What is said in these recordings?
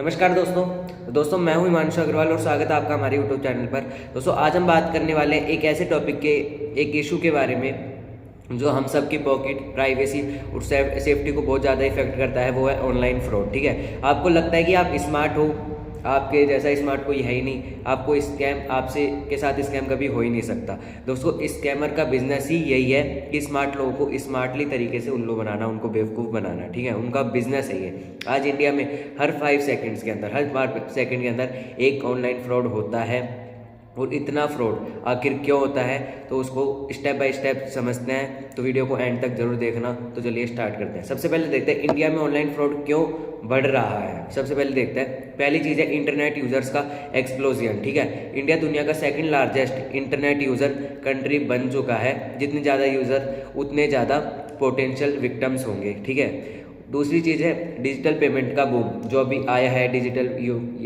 नमस्कार दोस्तों मैं हूं हिमांशु अग्रवाल और स्वागत है आपका हमारे यूट्यूब चैनल पर। दोस्तों आज हम बात करने वाले हैं एक ऐसे टॉपिक के, एक इशू के बारे में जो हम सब की पॉकेट, प्राइवेसी और सेफ्टी को बहुत ज़्यादा इफेक्ट करता है। वो है ऑनलाइन फ्रॉड। ठीक है, आपको लगता है कि आप स्मार्ट हो, आपके जैसा स्मार्ट कोई है ही नहीं, आपको स्कैम आपसे के साथ स्कैम कभी हो ही नहीं सकता। दोस्तों स्कैमर का बिजनेस ही यही है कि स्मार्ट लोगों को स्मार्टली तरीके से उल्लू बनाना, उनको बेवकूफ़ बनाना। ठीक है, उनका बिजनेस है ये। आज इंडिया में हर 5 सेकंड्स के अंदर, हर 5 सेकंड के अंदर एक ऑनलाइन फ्रॉड होता है। और इतना फ्रॉड आखिर क्यों होता है, तो उसको स्टेप बाय स्टेप समझते हैं, तो वीडियो को एंड तक जरूर देखना। तो चलिए स्टार्ट करते हैं। सबसे पहले देखते हैं इंडिया में ऑनलाइन फ्रॉड क्यों बढ़ रहा है। सबसे पहले देखते हैं, पहली चीज़ है इंटरनेट यूजर्स का एक्सप्लोजन। ठीक है, इंडिया दुनिया का second largest internet user country बन चुका है। जितने ज़्यादा यूजर उतने ज़्यादा पोटेंशियल विक्टिम्स होंगे। ठीक है, दूसरी चीज़ है डिजिटल पेमेंट का बूम जो अभी आया है। डिजिटल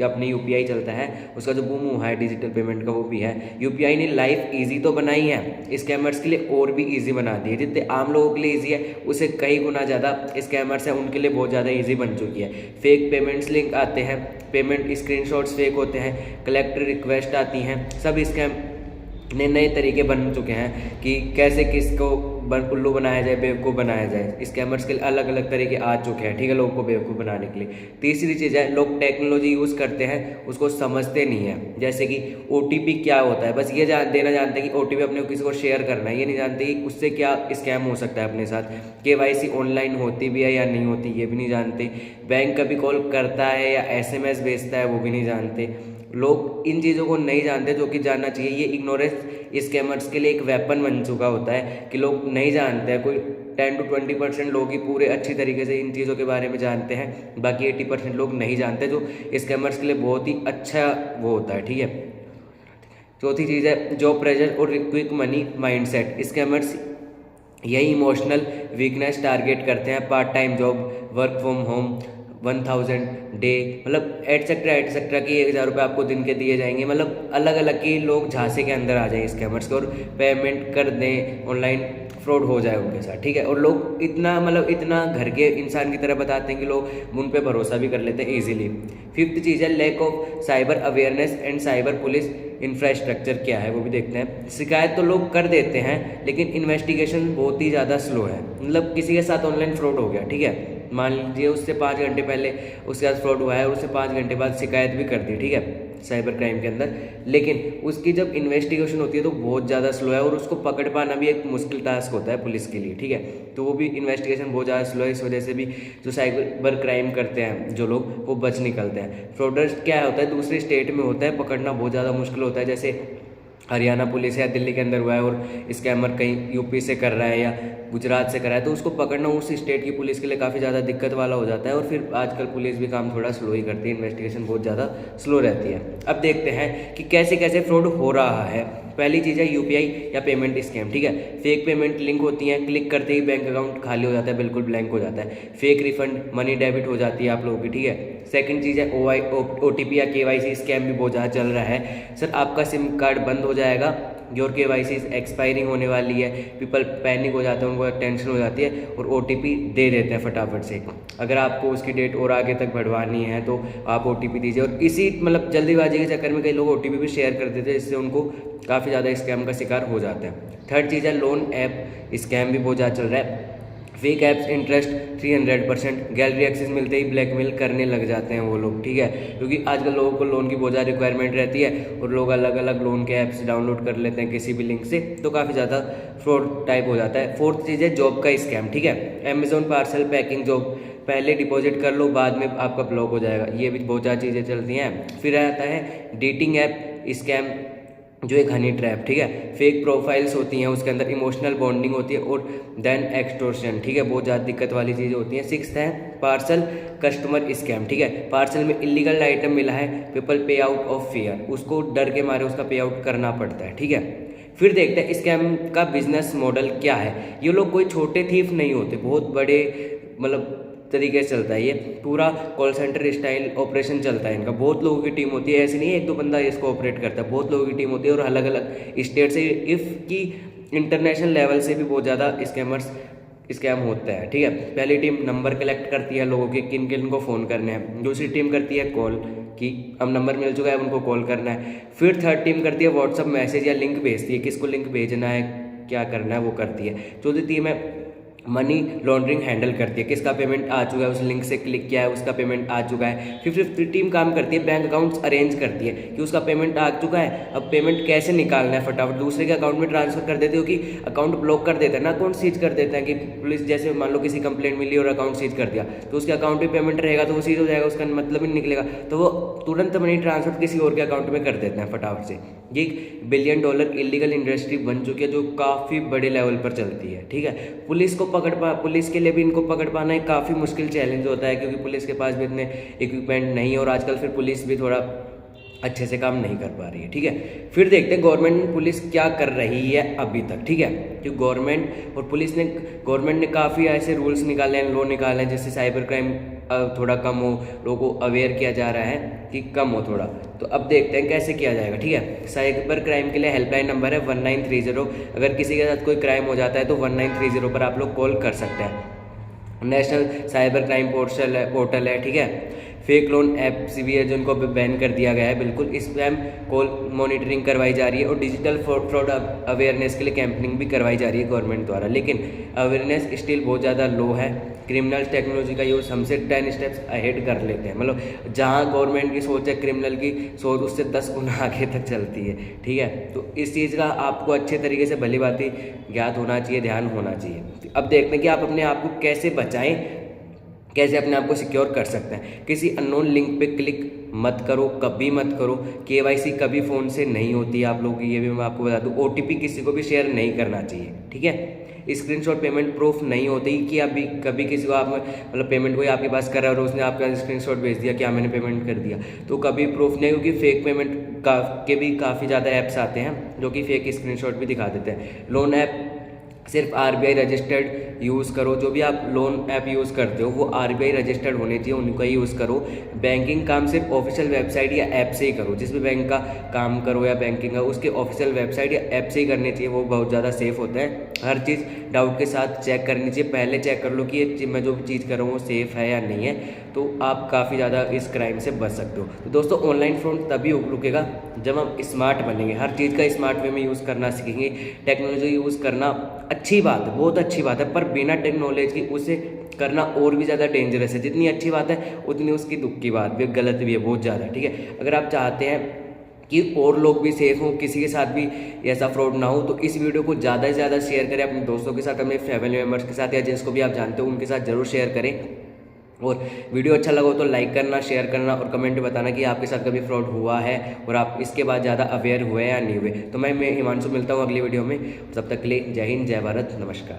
अपनी यूपीआई चलता है, उसका जो बूम हुआ है डिजिटल पेमेंट का, वो भी है। यूपीआई ने लाइफ इजी तो बनाई है, स्कैमर्स के लिए और भी इजी बना दी है। जितने आम लोगों के लिए इजी है, उससे कई गुना ज़्यादा स्कैमर्स हैं, उनके लिए बहुत ज़्यादा इजी बन चुकी है। फेक पेमेंट्स लिंक आते हैं, पेमेंट स्क्रीनशॉट्स फेक होते हैं, कलेक्टर रिक्वेस्ट आती हैं। सब स्कैम नए तरीके बन चुके हैं कि कैसे किसको उल्लू बनाया जाए, बेवकूफ़ बनाया जाए। स्कैमर्स के लिए अलग अलग तरीके आ चुके हैं। ठीक है, लोगों को बेवकूफ़ बनाने के लिए। तीसरी चीज़ है लोग टेक्नोलॉजी यूज़ करते हैं, उसको समझते नहीं है। जैसे कि ओटीपी क्या होता है, बस ये देना जानते हैं कि ओटीपी अपने किसी को शेयर करना है। ये नहीं जानते कि उससे क्या स्कैम हो सकता है अपने साथ। केवाईसी ऑनलाइन होती भी है या नहीं होती, ये भी नहीं जानते। बैंक कभी कॉल करता है या एसएमएस भेजता है, वो भी नहीं जानते। लोग इन चीज़ों को नहीं जानते जो कि जानना चाहिए। ये इग्नोरेंस स्कैमर्स के लिए एक वेपन बन चुका होता है कि लोग नहीं जानते हैं। कोई 10 to 20% लोग ही पूरे अच्छी तरीके से इन चीज़ों के बारे में जानते हैं, बाकी 80% लोग नहीं जानते, जो स्कैमर्स के लिए बहुत ही अच्छा वो होता है। ठीक है, चौथी चीज़ है जॉब प्रेशर और क्विक मनी माइंडसेट। स्कैमर्स यही इमोशनल वीकनेस टारगेट करते हैं। Part time job, work from home, 1000 day, मतलब एटसेट्रा की 1000 रुपये आपको दिन के दिए जाएंगे। मतलब अलग अलग की लोग झांसे के अंदर आ जाएं स्कैमर्स के और पेमेंट कर दें, ऑनलाइन फ्रॉड हो जाए उनके साथ। ठीक है, और लोग इतना घर के इंसान की तरह बताते हैं कि लोग उन पे भरोसा भी कर लेते हैं ईजिली। फिफ्थ चीज़ है lack of cyber awareness and cyber police infrastructure. क्या है वो भी देखते हैं। शिकायत तो लोग कर देते हैं, लेकिन इन्वेस्टिगेशन बहुत ही ज़्यादा स्लो है। मतलब किसी के साथ ऑनलाइन फ्रॉड हो गया, ठीक है, मान लीजिए उससे 5 घंटे पहले उसके साथ फ्रॉड हुआ है और उससे 5 घंटे बाद शिकायत भी कर दी, ठीक है, साइबर क्राइम के अंदर, लेकिन उसकी जब इन्वेस्टिगेशन होती है तो बहुत ज़्यादा स्लो है और उसको पकड़ पाना भी एक मुश्किल टास्क होता है पुलिस के लिए। ठीक है, तो वो भी इन्वेस्टिगेशन बहुत ज़्यादा स्लो है। इस वजह से भी जो साइबर क्राइम करते हैं जो लोग, वो बच निकलते हैं। फ्रॉडर्स क्या होता है, दूसरे स्टेट में होता है, पकड़ना बहुत ज़्यादा मुश्किल होता है। जैसे हरियाणा पुलिस या दिल्ली के अंदर हुआ है और स्कैमर कहीं यूपी से कर रहा है या गुजरात से कर रहा है, तो उसको पकड़ना उस स्टेट की पुलिस के लिए काफ़ी ज़्यादा दिक्कत वाला हो जाता है। और फिर आजकल पुलिस भी काम थोड़ा स्लो ही करती है, इन्वेस्टिगेशन बहुत ज़्यादा स्लो रहती है। अब देखते हैं कि कैसे कैसे फ्रॉड हो रहा है। पहली चीज़ है यूपीआई या पेमेंट स्कैम। ठीक है, फेक पेमेंट लिंक होती हैं, क्लिक करते ही बैंक अकाउंट खाली हो जाता है, बिल्कुल ब्लैंक हो जाता है। फेक रिफंड मनी डेबिट हो जाती है आप लोगों की। ठीक है, सेकंड चीज़ है ओटीपी या केवाईसी स्कैम भी बहुत ज़्यादा चल रहा है। सर आपका सिम कार्ड बंद हो जाएगा, योर केवाईसी एक्सपायरिंग होने वाली है। पीपल पैनिक हो जाते हैं, उनको टेंशन हो जाती है और ओटीपी दे देते हैं फटाफट से। अगर आपको उसकी डेट और आगे तक बढ़वानी है तो आप ओटीपी दीजिए। और इसी जल्दीबाजी के चक्कर में कई लोग ओटीपी भी शेयर कर देते हैं, जिससे उनको काफ़ी ज़्यादा स्कैम का शिकार हो जाते हैं। थर्ड चीज़ है लोन ऐप स्कैम भी बहुत ज़्यादा चल रहा है। Fake apps interest 300%, gallery access मिलते ही ब्लैकमेल करने लग जाते हैं वो लोग। ठीक है, क्योंकि आजकल लोगों को लोन की बहुत ज़्यादा रिक्वायरमेंट रहती है और लोग अलग अलग लोन के ऐप्स डाउनलोड कर लेते हैं किसी भी लिंक से, तो काफ़ी ज़्यादा फ्रॉड टाइप हो जाता है। फोर्थ चीज़ है जॉब का स्कैम। ठीक है, अमेजोन पार्सल पैकिंग जॉब, पहले डिपॉजिट कर लो, बाद में आपका ब्लॉक हो जाएगा। ये भी बहुत ज़्यादा चीज़ें चलती हैं। फिर आता है डेटिंग ऐप स्कैम, जो एक हनी ट्रैप। ठीक है, फेक प्रोफाइल्स होती हैं, उसके अंदर इमोशनल बॉन्डिंग होती है और देन एक्सटोर्शन। ठीक है, बहुत ज़्यादा दिक्कत वाली चीज़ें होती हैं। सिक्स्थ है पार्सल कस्टमर स्कैम। ठीक है, पार्सल में इलीगल आइटम मिला है, पीपल पे आउट ऑफ फियर, उसको डर के मारे उसका पे आउट करना पड़ता है। ठीक है, फिर देखते हैं स्कैम का बिजनेस मॉडल क्या है। ये लोग कोई छोटे थीफ नहीं होते, बहुत बड़े तरीके से चलता है। ये पूरा कॉल सेंटर स्टाइल ऑपरेशन चलता है इनका। बहुत लोगों की टीम होती है, ऐसे नहीं है एक दो बंदा इसको ऑपरेट करता है, बहुत लोगों की टीम होती है और अलग अलग स्टेट से, इफ़ की इंटरनेशनल लेवल से भी बहुत ज़्यादा स्कैमर्स स्कैम होता है। ठीक है, पहली टीम नंबर कलेक्ट करती है लोगों के, किन किन को फ़ोन करने हैं। दूसरी टीम करती है कॉल कि अब नंबर मिल चुका है, उनको कॉल करना है। फिर थर्ड टीम करती है व्हाट्सअप मैसेज या लिंक भेजती है, किसको लिंक भेजना है, क्या करना है वो करती है। चौथी टीम है मनी लॉन्ड्रिंग हैंडल करती है, किसका पेमेंट आ चुका है, उस लिंक से क्लिक किया है, उसका पेमेंट आ चुका है। फिफ्थ टीम काम करती है बैंक अकाउंट्स अरेंज करती है कि उसका पेमेंट आ चुका है, अब पेमेंट कैसे निकालना है, फटाफट दूसरे के अकाउंट में ट्रांसफर कर देते हो कि अकाउंट ब्लॉक कर देता है ना, अकाउंट सीज कर देता है कि पुलिस जैसे मान लो किसी कंप्लेंट मिली और अकाउंट सीज कर दिया तो उसके अकाउंट में पेमेंट रहेगा तो वो सीज हो जाएगा, उसका मतलब ही नहीं निकलेगा, तो वो तुरंत मनी ट्रांसफर किसी और के अकाउंट में कर देते हैं फटाफट से। ये $1 बिलियन इलीगल इंडस्ट्री बन चुकी है जो काफ़ी बड़े लेवल पर चलती है। ठीक है, पुलिस के लिए भी इनको पकड़ पाना एक काफ़ी मुश्किल चैलेंज होता है, क्योंकि पुलिस के पास भी इतने इक्विपमेंट नहीं है और आजकल फिर पुलिस भी थोड़ा अच्छे से काम नहीं कर पा रही है। ठीक है, फिर देखते हैं गवर्नमेंट पुलिस क्या कर रही है अभी तक। ठीक है, क्योंकि गवर्नमेंट ने काफ़ी ऐसे रूल्स निकाले हैं, लॉ निकाले हैं जिससे साइबर क्राइम थोड़ा कम हो, लोगों को अवेयर किया जा रहा है कि कम हो थोड़ा। तो अब देखते हैं कैसे किया जाएगा। ठीक है, साइबर क्राइम के लिए हेल्पलाइन नंबर है 1930। अगर किसी के साथ कोई क्राइम हो जाता है तो 1930 पर आप लोग कॉल कर सकते हैं। नेशनल साइबर क्राइम पोर्टल है। ठीक है, फेक लोन ऐप्स भी है जिनको बैन कर दिया गया है बिल्कुल। स्पैम कॉल मॉनिटरिंग करवाई जा रही है और डिजिटल फ्रॉड अवेयरनेस के लिए कैंपेनिंग भी करवाई जा रही है गवर्नमेंट द्वारा, लेकिन अवेयरनेस स्टिल बहुत ज़्यादा लो है। क्रिमिनल टेक्नोलॉजी का यूज़ हमसे 10 स्टेप्स अहेड कर लेते हैं, मतलब जहाँ गवर्नमेंट की सोच है क्रिमिनल की सोच उससे 10 गुना आगे तक चलती है। ठीक है, तो इस चीज़ का आपको अच्छे तरीके से भली बात ज्ञात होना चाहिए, ध्यान होना चाहिए। अब देखते हैं कि आप अपने आप को कैसे बचाएं, कैसे अपने आप को सिक्योर कर सकते हैं। किसी अननोन लिंक पे क्लिक मत करो, कभी मत करो। KYC कभी फ़ोन से नहीं होती है, आप लोगों की ये भी मैं आपको बता दूँ। OTP किसी को भी शेयर नहीं करना चाहिए। ठीक है, स्क्रीनशॉट पेमेंट प्रूफ नहीं होती कि अभी कभी किसी को आप मतलब पेमेंट कोई आपके पास कर रहा है और उसने आपका स्क्रीनशॉट भेज दिया कि हाँ मैंने पेमेंट कर दिया, तो कभी प्रूफ नहीं, क्योंकि फेक पेमेंट के भी काफ़ी ज़्यादा ऐप्स आते हैं जो कि फेक स्क्रीनशॉट भी दिखा देते हैं। लोन ऐप सिर्फ RBI रजिस्टर्ड यूज़ करो, जो भी आप लोन ऐप यूज़ करते हो वो RBI रजिस्टर्ड होने चाहिए, उनका यूज़ करो। बैंकिंग काम सिर्फ ऑफिशियल वेबसाइट या ऐप से ही करो, जिस भी बैंक का काम करो या बैंकिंग का उसके ऑफिशियल वेबसाइट या ऐप से ही करनी चाहिए, वो बहुत ज़्यादा सेफ होता है। हर चीज़ डाउट के साथ चेक करनी चाहिए, पहले चेक कर लो कि ये मैं जो चीज़ कर रहा हूँ वो सेफ़ है या नहीं है, तो आप काफ़ी ज़्यादा इस क्राइम से बच सकते हो। तो दोस्तों ऑनलाइन फ्रॉड तभी रुकेगा जब हम स्मार्ट बनेंगे, हर चीज़ का स्मार्ट वे में यूज़ करना सीखेंगे। टेक्नोलॉजी यूज़ करना अच्छी बात है, बहुत अच्छी बात है, पर बिना टेक्नोलॉजी की उसे करना और भी ज़्यादा डेंजरस है। जितनी अच्छी बात है उतनी उसकी दुख की बात भी, गलत भी है बहुत ज़्यादा। ठीक है, अगर आप चाहते हैं कि और लोग भी सेफ हों, किसी के साथ भी ऐसा फ्रॉड ना हो, तो इस वीडियो को ज़्यादा से ज़्यादा शेयर करें अपने दोस्तों के साथ, अपने फैमिली मेम्बर्स के साथ, या जिसको भी आप जानते हो उनके साथ ज़रूर शेयर करें। और वीडियो अच्छा लगा हो तो लाइक करना, शेयर करना और कमेंट में बताना कि आपके साथ कभी फ्रॉड हुआ है और आप इसके बाद ज़्यादा अवेयर हुए या नहीं हुए। तो मैं हिमांशु मिलता हूँ अगली वीडियो में, तब तक के लिए जय हिंद, जय भारत, नमस्कार।